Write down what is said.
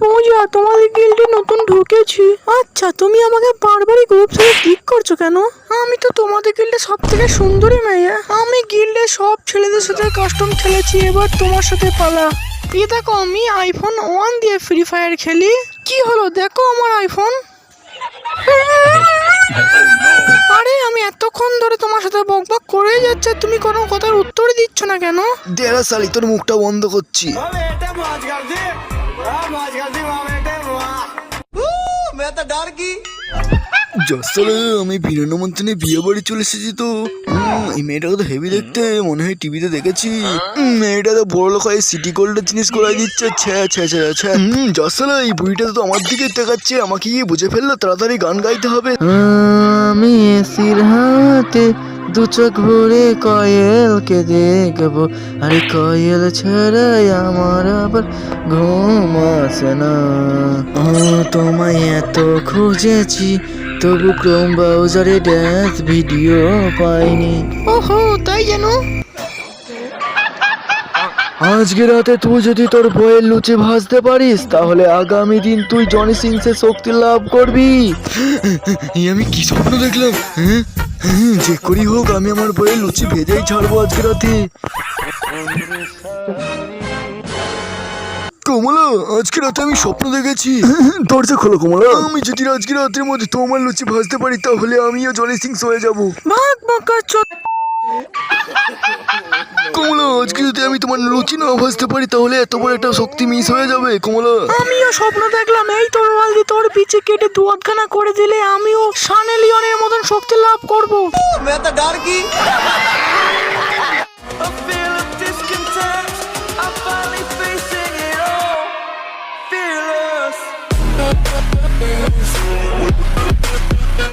পূজা, তোমাদের গিল্ডে নতুন ঢুকেছি। আচ্ছা, তুমি আমাকে বারবারই গ্রুপ থেকে ক্লিক করছো কেন? আমি তো তোমাদের গিল্ডে সব থেকে সুন্দরী মেয়ে। আমি গিল্ডে সব ছেলেদের সাথে কাস্টম খেলেছি, এবার তোমার সাথে পালা। এই দেখো, আমি আইফোন 1 দিয়ে ফ্রি ফায়ার খেলি। কি হলো, দেখো আমার আইফোন। আরে আমি এতক্ষণ ধরে তোমার সাথে বকবক করে যাচ্ছে, তুমি কোনো কথার উত্তর দিচ্ছ না কেন? দেড়া সালি, তোর মুখটা বন্ধ করছি। জসলে আমি ভিরেন মন্ত্রণে বিয়ে বাড়ি চলে এসেছি তো। এই মেয়েটাকে তো হেভি দেখতে, মনে হয় টিভিতে দেখেছি। মেয়েটা তো বড় লোক হয়, সিটি গোল্ডের জিনিস করাই দিচ্ছে। জসলে এই বুড়িটা তো আমার দিকে তাকাচ্ছে, আমাকে গিয়ে বুঝে ফেললো, তাড়াতাড়ি গান গাইতে হবে। আমি এসির হাতে দু চোখ ভরে কয়েলকে দেখবো, আরে কয়েল ছাড়াই আমার আবার ঘুম আসে না। তোমায় এত খুঁজেছি, তবু ক্রোম ব্রাউজারে ড্যান্স ভিডিও পাইনি। ওহো, তাই যেন। আজকে রাতে তুই যদি তোর বইয়ের লুচি ভাজতে পারিস, তাহলে আগামী দিন তুই জনি সিংসে শক্তি লাভ করবি। আমি কি স্বপ্ন দেখলাম? যে করি হোক, আমি আমার বইয়ের লুচি ভেজেই ছাড়বো আজকে রাতে। কমলা, আজকে রাতে আমি স্বপ্ন দেখেছি। দরজা খোলো কমলা। আমি যদি আজকে রাতের মধ্যে তোমার লুচি ভাজতে পারি, তাহলে আমিও জনি সিংস হয়ে যাবো। ভাগ বকাচ্ছো। কমলা, আজকে যদি আমি তোমার লুচি না ভাজতে পারি, তাহলে এত বড় একটা শক্তি মিস হয়ে যাবে কমলা। আমিও স্বপ্ন দেখলাম, এই তরোয়াল দিয়ে তোর পিছে কেটে দু আধখানা করে দিলে আমিও সানে লিওনের মতন শক্তি লাভ করবো।